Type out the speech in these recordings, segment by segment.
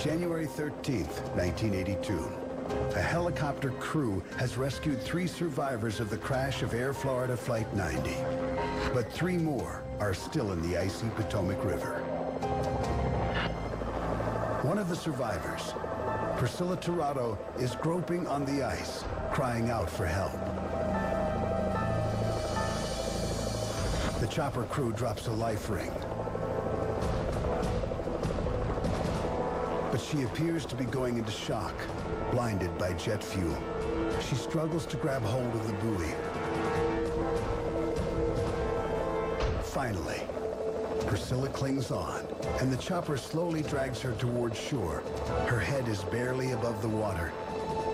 January 13th, 1982. A helicopter crew has rescued 3 survivors of the crash of Air Florida Flight 90. But 3 more are still in the icy Potomac River. One of the survivors, Priscilla Tirado, is groping on the ice, crying out for help. The chopper crew drops a life ring. But she appears to be going into shock, blinded by jet fuel. She struggles to grab hold of the buoy. Finally, Priscilla clings on, and the chopper slowly drags her towards shore. Her head is barely above the water,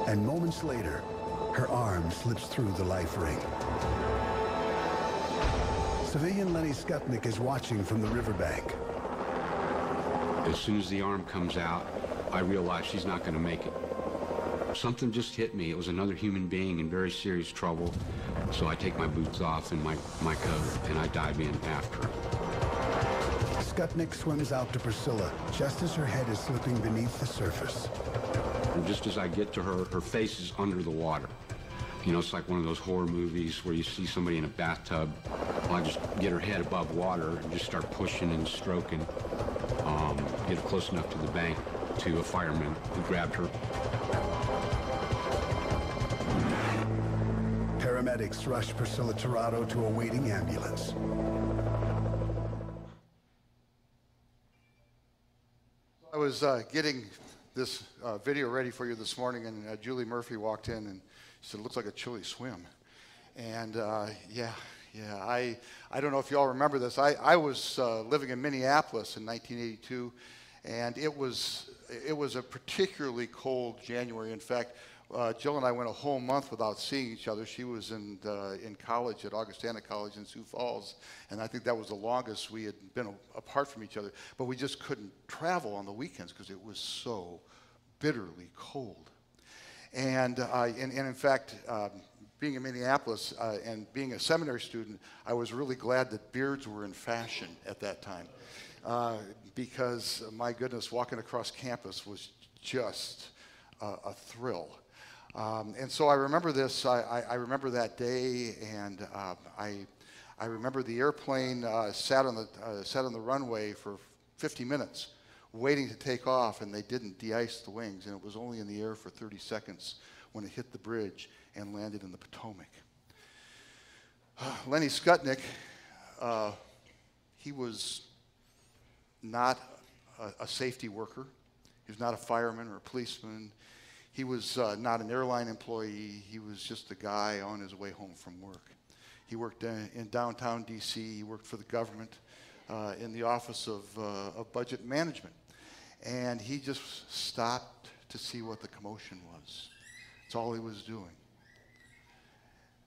and moments later, her arm slips through the life ring. Civilian Lenny Skutnik is watching from the riverbank. As soon as the arm comes out, I realize she's not going to make it. Something just hit me. It was another human being in very serious trouble. So I take my boots off and my coat, and I dive in after her. Skutnik swims out to Priscilla just as her head is slipping beneath the surface. And just as I get to her, her face is under the water. You know, it's like one of those horror movies where you see somebody in a bathtub. Well, I just get her head above water and just start pushing and stroking. Get her close enough to the bank to a fireman who grabbed her. Paramedics rush Priscilla Tirado to a waiting ambulance. I was getting this video ready for you this morning, and Julie Murphy walked in and she said, "It looks like a chilly swim." And yeah, I don't know if you all remember this. I was living in Minneapolis in 1982, and it was a particularly cold January. In fact, Jill and I went a whole month without seeing each other. She was in college at Augustana College in Sioux Falls, and I think that was the longest we had been apart from each other. But we just couldn't travel on the weekends because it was so bitterly cold. And in fact, being in Minneapolis and being a seminary student, I was really glad that beards were in fashion at that time. Because, my goodness, walking across campus was just a thrill. And so I remember this, I remember that day, and I remember the airplane sat on the runway for 50 minutes waiting to take off, and they didn't de-ice the wings, and it was only in the air for 30 seconds when it hit the bridge and landed in the Potomac. Lenny Skutnik, he was not a safety worker. He was not a fireman or a policeman. He was not an airline employee. He was just a guy on his way home from work. He worked in downtown D.C. He worked for the government in the Office of Budget Management. And he just stopped to see what the commotion was. That's all he was doing.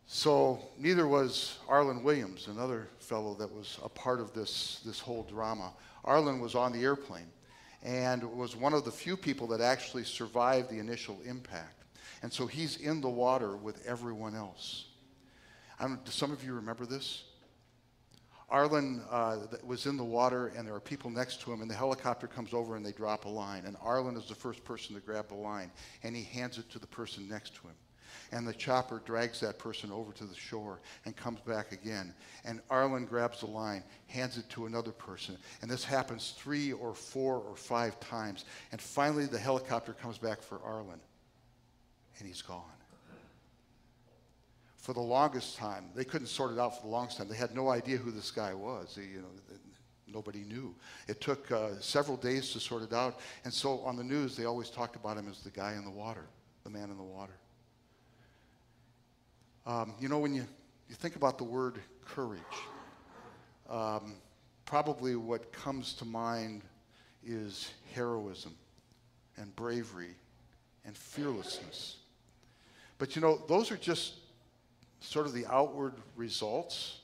So neither was Arlen Williams, another fellow that was a part of this whole drama. Arlen was on the airplane and was one of the few people that actually survived the initial impact. And so he's in the water with everyone else. Do some of you remember this? Arlen was in the water, and there are people next to him, and the helicopter comes over and they drop a line. And Arlen is the first person to grab the line, and he hands it to the person next to him. And the chopper drags that person over to the shore and comes back again. And Arlen grabs the line, hands it to another person. And this happens 3 or 4 or 5 times. And finally, the helicopter comes back for Arlen, and he's gone. For the longest time, they couldn't sort it out for the longest time. They had no idea who this guy was. Nobody knew. It took several days to sort it out. And so on the news, they always talked about him as the guy in the water, the man in the water. When you think about the word courage, probably what comes to mind is heroism and bravery and fearlessness. But those are just sort of the outward results.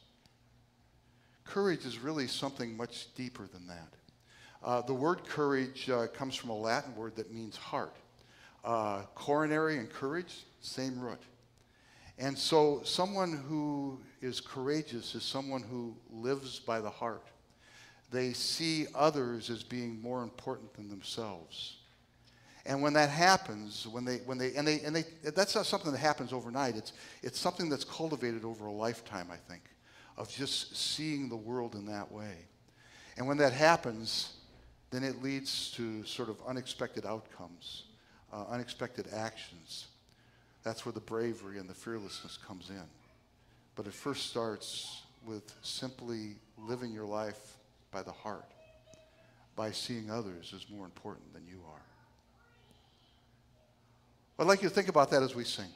Courage is really something much deeper than that. The word courage comes from a Latin word that means heart. Coronary and courage, same root. And so someone who is courageous is someone who lives by the heart. They see others as being more important than themselves. And when that happens, that's not something that happens overnight. It's something that's cultivated over a lifetime, I think, of just seeing the world in that way. And when that happens, then it leads to sort of unexpected outcomes, unexpected actions. That's where the bravery and the fearlessness comes in. But it first starts with simply living your life by the heart, by seeing others as more important than you are. I'd like you to think about that as we sing.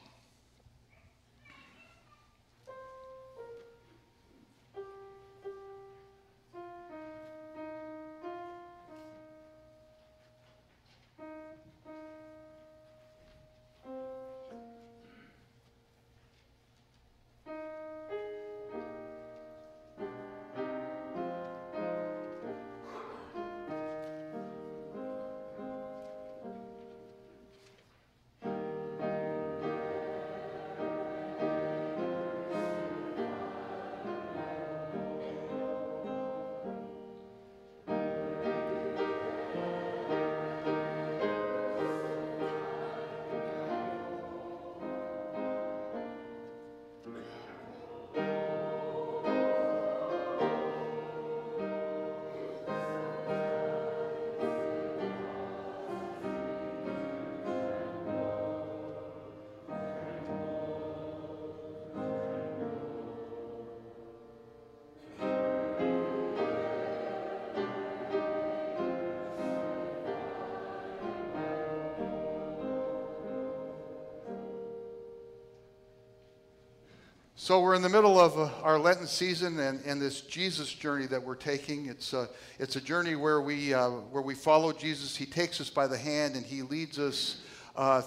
So we're in the middle of our Lenten season and this Jesus journey that we're taking. It's a journey where we follow Jesus. He takes us by the hand and he leads us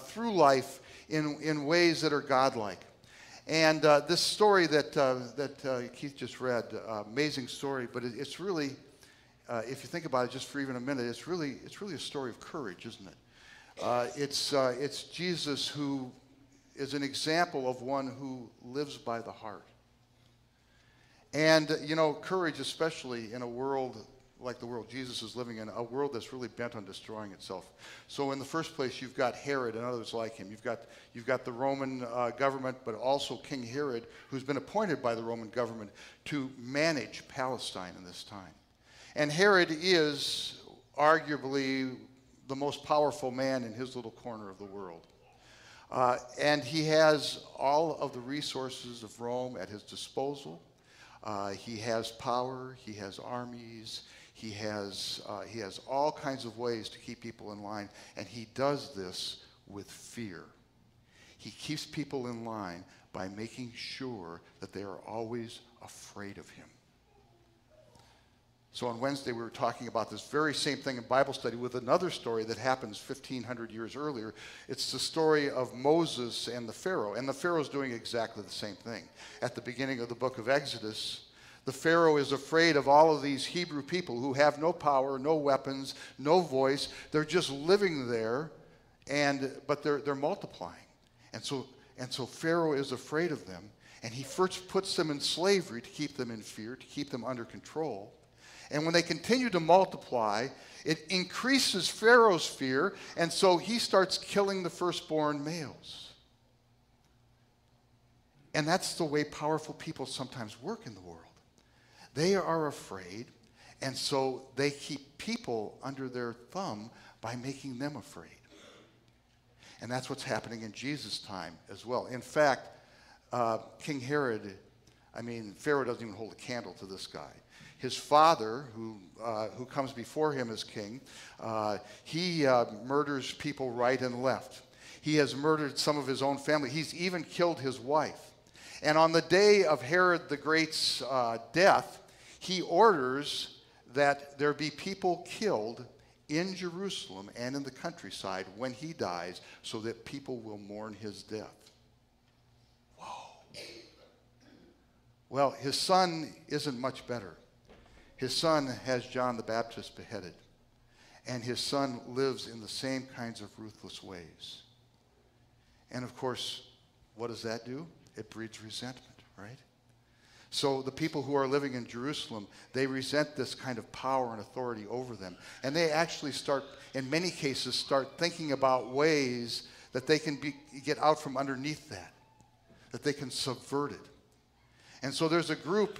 through life in ways that are godlike. And this story that Keith just read, amazing story, but it's really, if you think about it just for even a minute, it's really a story of courage, isn't it? It's Jesus who is an example of one who lives by the heart. And, you know, courage, especially in a world like the world Jesus is living in, a world that's really bent on destroying itself. So in the first place, you've got Herod and others like him. You've got the Roman government, but also King Herod, who's been appointed by the Roman government to manage Palestine in this time. And Herod is arguably the most powerful man in his little corner of the world. And he has all of the resources of Rome at his disposal. He has power, he has armies, he has all kinds of ways to keep people in line, and he does this with fear. He keeps people in line by making sure that they are always afraid of him. So on Wednesday, we were talking about this very same thing in Bible study with another story that happens 1,500 years earlier. It's the story of Moses and the Pharaoh. And the Pharaoh's doing exactly the same thing. At the beginning of the book of Exodus, the Pharaoh is afraid of all of these Hebrew people who have no power, no weapons, no voice. They're just living there, but they're multiplying. And so Pharaoh is afraid of them. And he first puts them in slavery to keep them in fear, to keep them under control. And when they continue to multiply, it increases Pharaoh's fear, and so he starts killing the firstborn males. And that's the way powerful people sometimes work in the world. They are afraid, and so they keep people under their thumb by making them afraid. And that's what's happening in Jesus' time as well. In fact, King Herod, Pharaoh doesn't even hold a candle to this guy. His father, who comes before him as king, he murders people right and left. He has murdered some of his own family. He's even killed his wife. And on the day of Herod the Great's death, he orders that there be people killed in Jerusalem and in the countryside when he dies so that people will mourn his death. Whoa. Well, his son isn't much better. His son has John the Baptist beheaded, and his son lives in the same kinds of ruthless ways. And of course, what does that do? It breeds resentment, right? So the people who are living in Jerusalem, they resent this kind of power and authority over them. And they actually start, in many cases, start thinking about ways that they can get out from underneath that they can subvert it. And so there's a group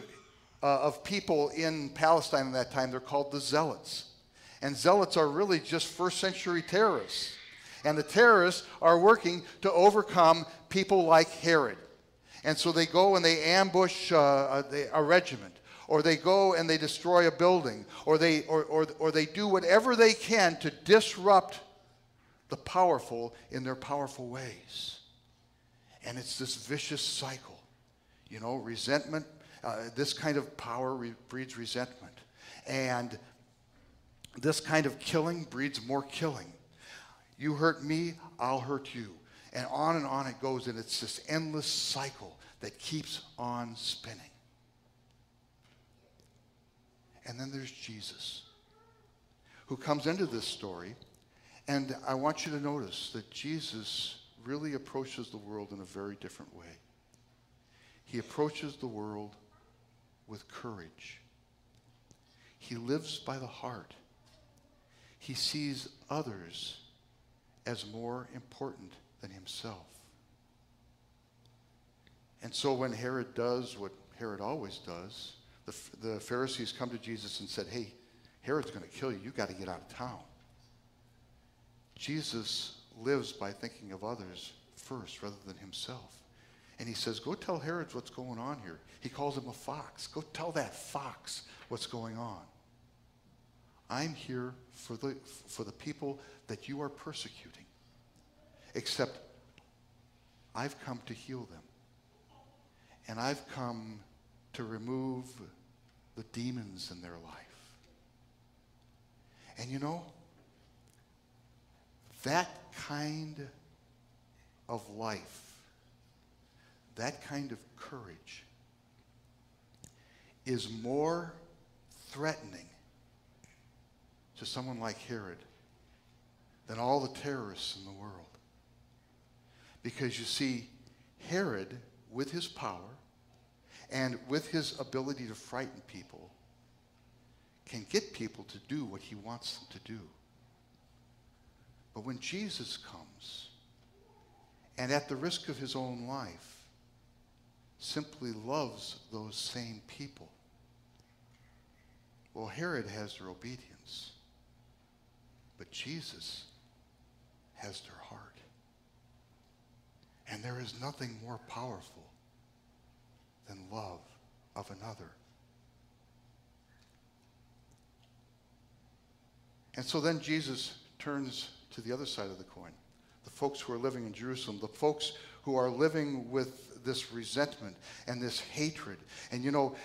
of people in Palestine at that time. They're called the Zealots. And Zealots are really just first century terrorists. And the terrorists are working to overcome people like Herod. And so they go and they ambush a regiment, or they go and they destroy a building, or they do whatever they can to disrupt the powerful in their powerful ways. And it's this vicious cycle. You know, resentment, this kind of power breeds resentment. And this kind of killing breeds more killing. You hurt me, I'll hurt you. And on it goes, and it's this endless cycle that keeps on spinning. And then there's Jesus, who comes into this story, and I want you to notice that Jesus really approaches the world in a very different way. He approaches the world with courage. He lives by the heart. He sees others as more important than himself. And so when Herod does what Herod always does, the Pharisees come to Jesus and said, hey, Herod's going to kill you. You've got to get out of town. Jesus lives by thinking of others first rather than himself. And he says, go tell Herod what's going on here. He calls him a fox. Go tell that fox what's going on. I'm here for the people that you are persecuting. Except I've come to heal them. And I've come to remove the demons in their life. And you know, that kind of life, that kind of courage is more threatening to someone like Herod than all the terrorists in the world. Because you see, Herod, with his power and with his ability to frighten people, can get people to do what he wants them to do. But when Jesus comes, and at the risk of his own life, simply loves those same people, well, Herod has their obedience, but Jesus has their heart. And there is nothing more powerful than love of another. And so then Jesus turns to the other side of the coin. The folks who are living in Jerusalem, the folks who are living with this resentment and this hatred. And you know,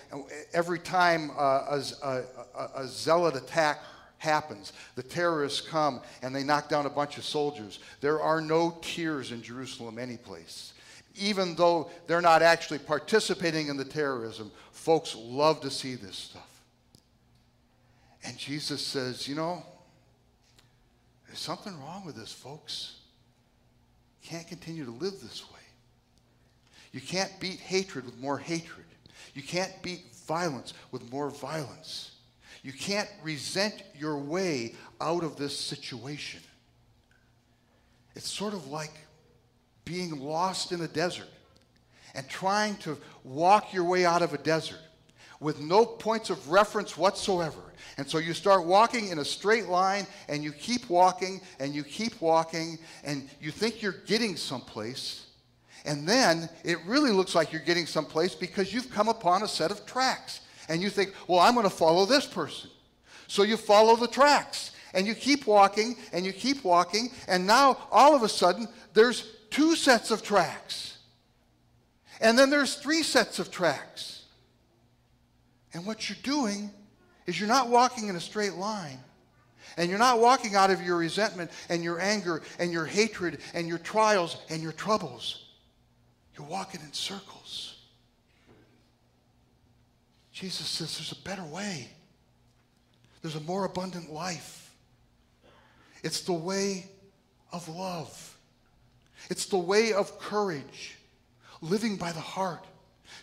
every time a zealot attack happens, the terrorists come and they knock down a bunch of soldiers. There are no tears in Jerusalem anyplace. Even though they're not actually participating in the terrorism, folks love to see this stuff. And Jesus says, you know, there's something wrong with this, folks. You can't continue to live this way. You can't beat hatred with more hatred. You can't beat violence with more violence. You can't resent your way out of this situation. It's sort of like being lost in a desert and trying to walk your way out of a desert with no points of reference whatsoever. And so you start walking in a straight line, and you keep walking, and you keep walking, and you think you're getting someplace. And then it really looks like you're getting someplace because you've come upon a set of tracks. And you think, well, I'm going to follow this person. So you follow the tracks. And you keep walking, and you keep walking. And now, all of a sudden, there's 2 sets of tracks. And then there's 3 sets of tracks. And what you're doing is you're not walking in a straight line. And you're not walking out of your resentment and your anger and your hatred and your trials and your troubles. You're walking in circles. Jesus says there's a better way. There's a more abundant life. It's the way of love. It's the way of courage, living by the heart.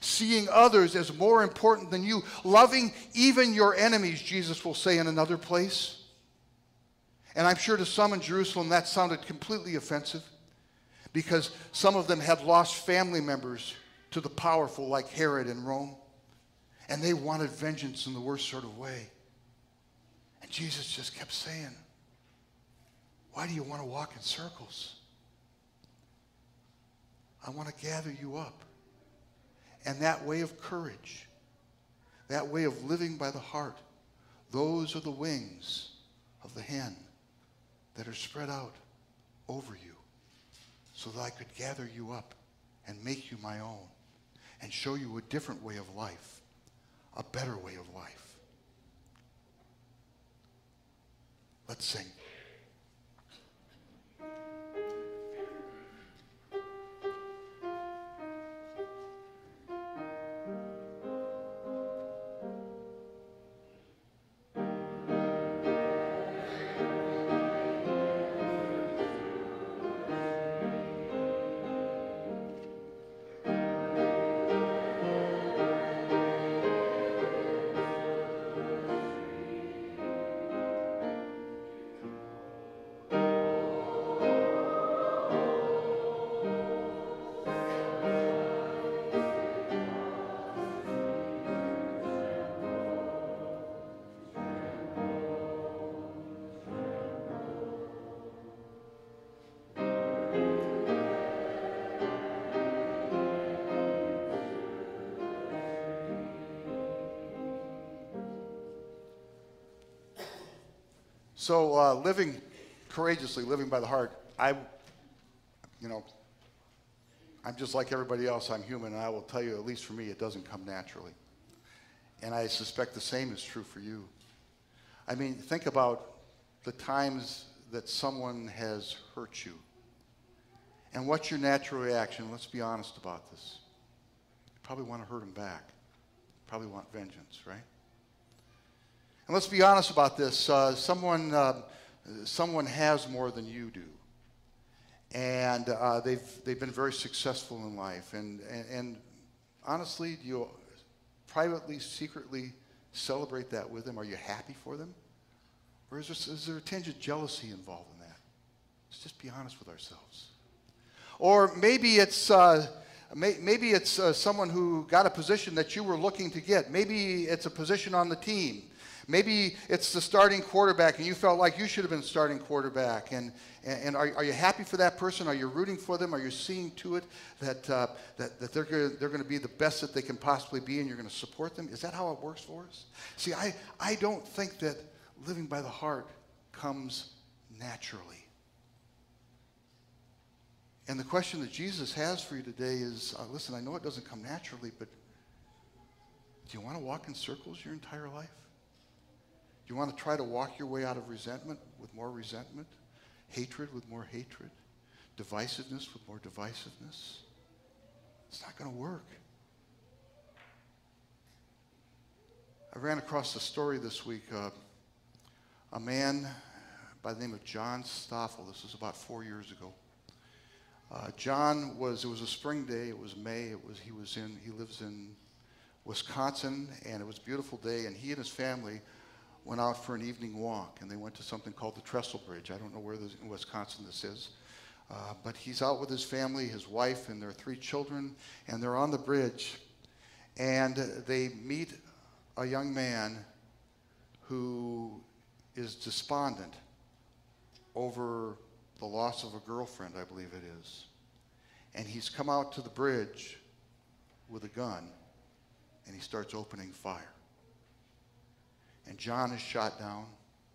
seeing others as more important than you, loving even your enemies, Jesus will say in another place. And I'm sure to some in Jerusalem that sounded completely offensive, because some of them had lost family members to the powerful like Herod in Rome, and they wanted vengeance in the worst sort of way. And Jesus just kept saying, why do you want to walk in circles? I want to gather you up. And that way of courage, that way of living by the heart, those are the wings of the hen that are spread out over you, so that I could gather you up and make you my own and show you a different way of life, a better way of life. Let's sing. So living courageously, living by the heart, I'm just like everybody else. I'm human, and I will tell you, at least for me, it doesn't come naturally. And I suspect the same is true for you. I mean, think about the times that someone has hurt you. And what's your natural reaction? Let's be honest about this. You probably want to hurt them back. You probably want vengeance, right? And let's be honest about this. Someone has more than you do. And they've been very successful in life. And honestly, do you privately, secretly celebrate that with them? Are you happy for them? Or is there a tinge of jealousy involved in that? Let's just be honest with ourselves. Or maybe it's someone who got a position that you were looking to get. Maybe it's a position on the team. Maybe it's the starting quarterback, and you felt like you should have been starting quarterback. And are you happy for that person? Are you rooting for them? Are you seeing to it that they're going to be the best that they can possibly be, and you're going to support them? Is that how it works for us? See, I don't think that living by the heart comes naturally. And the question that Jesus has for you today is, listen, I know it doesn't come naturally, but do you want to walk in circles your entire life? Do you want to try to walk your way out of resentment with more resentment, hatred with more hatred, divisiveness with more divisiveness? It's not going to work. I ran across a story this week. A man by the name of John Stoffel. This was about 4 years ago. It was a spring day. It was May. He lives in Wisconsin, and it was a beautiful day, and he and his family went out for an evening walk, and they went to something called the Trestle Bridge. I don't know where in Wisconsin this is, but he's out with his family, his wife, and their 3 children, and they're on the bridge, and they meet a young man who is despondent over the loss of a girlfriend, I believe it is. And he's come out to the bridge with a gun, and he starts opening fire. And John is shot down.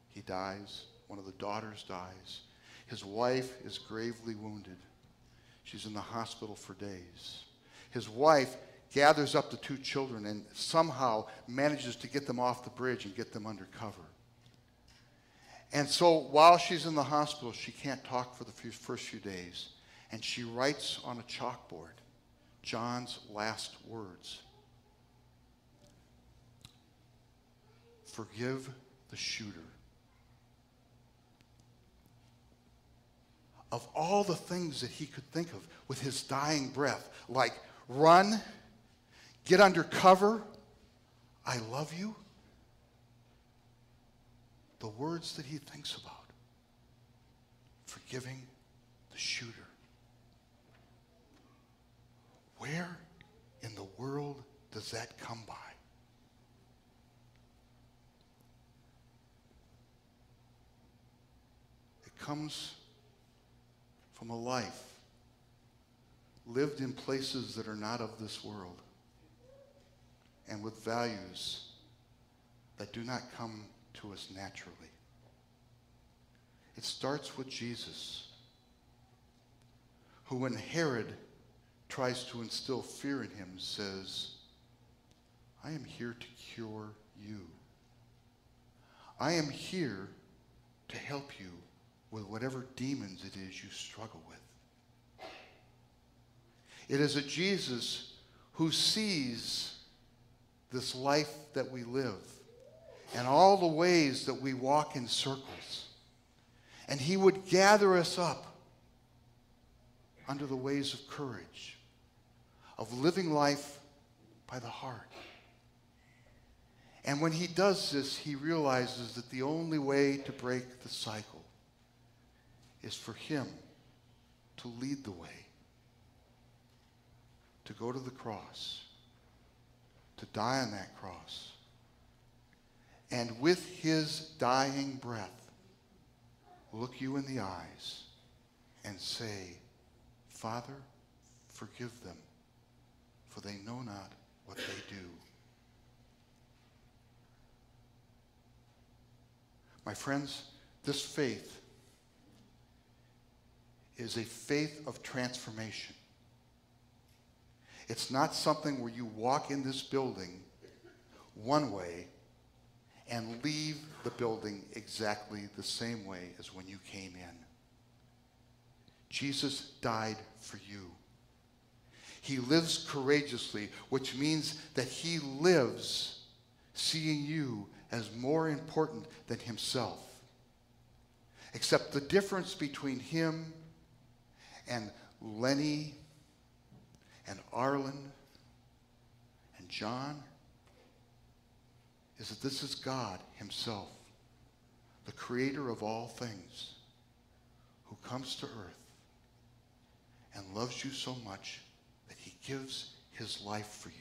He dies. One of the daughters dies. His wife is gravely wounded. She's in the hospital for days. His wife gathers up the 2 children and somehow manages to get them off the bridge and get them under cover. And so while she's in the hospital, she can't talk for the first few days. And she writes on a chalkboard John's last words. Forgive the shooter. Of all the things that he could think of with his dying breath, like run, get under cover, I love you, the words that he thinks about, forgiving the shooter. Where in the world does that come by? It comes from a life lived in places that are not of this world and with values that do not come to us naturally. It starts with Jesus, who, when Herod tries to instill fear in him, says, I am here to cure you. I am here to help you with whatever demons it is you struggle with. It is a Jesus who sees this life that we live and all the ways that we walk in circles. And he would gather us up under the ways of courage, of living life by the heart. And when he does this, he realizes that the only way to break the cycle is for him to lead the way, to go to the cross, to die on that cross, and with his dying breath, look you in the eyes and say, Father, forgive them, for they know not what they do. My friends, this faith is a faith of transformation. It's not something where you walk in this building one way and leave the building exactly the same way as when you came in. Jesus died for you. He lives courageously, which means that he lives seeing you as more important than himself. Except the difference between him and Lenny and Arlen and John is that this is God himself, the creator of all things, who comes to earth and loves you so much that he gives his life for you.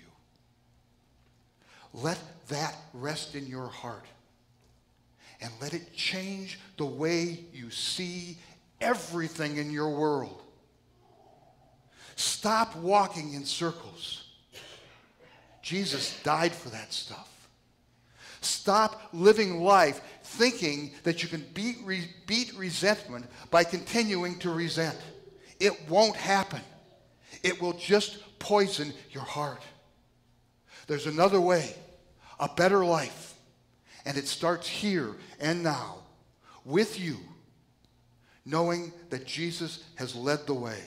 Let that rest in your heart and let it change the way you see everything in your world. Stop walking in circles. Jesus died for that stuff. Stop living life thinking that you can beat resentment by continuing to resent. It won't happen. It will just poison your heart. There's another way, a better life, and it starts here and now with you, knowing that Jesus has led the way.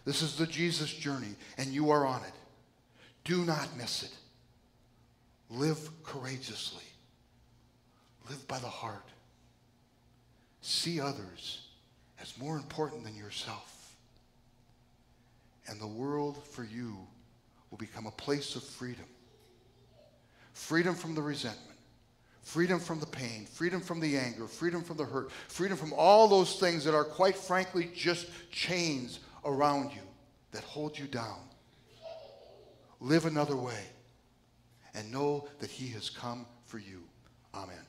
This is the Jesus journey, and you are on it. Do not miss it. Live courageously. Live by the heart. See others as more important than yourself. And the world for you will become a place of freedom. Freedom from the resentment. Freedom from the pain. Freedom from the anger. Freedom from the hurt. Freedom from all those things that are quite frankly just chains around you that hold you down. Live another way and know that he has come for you. Amen.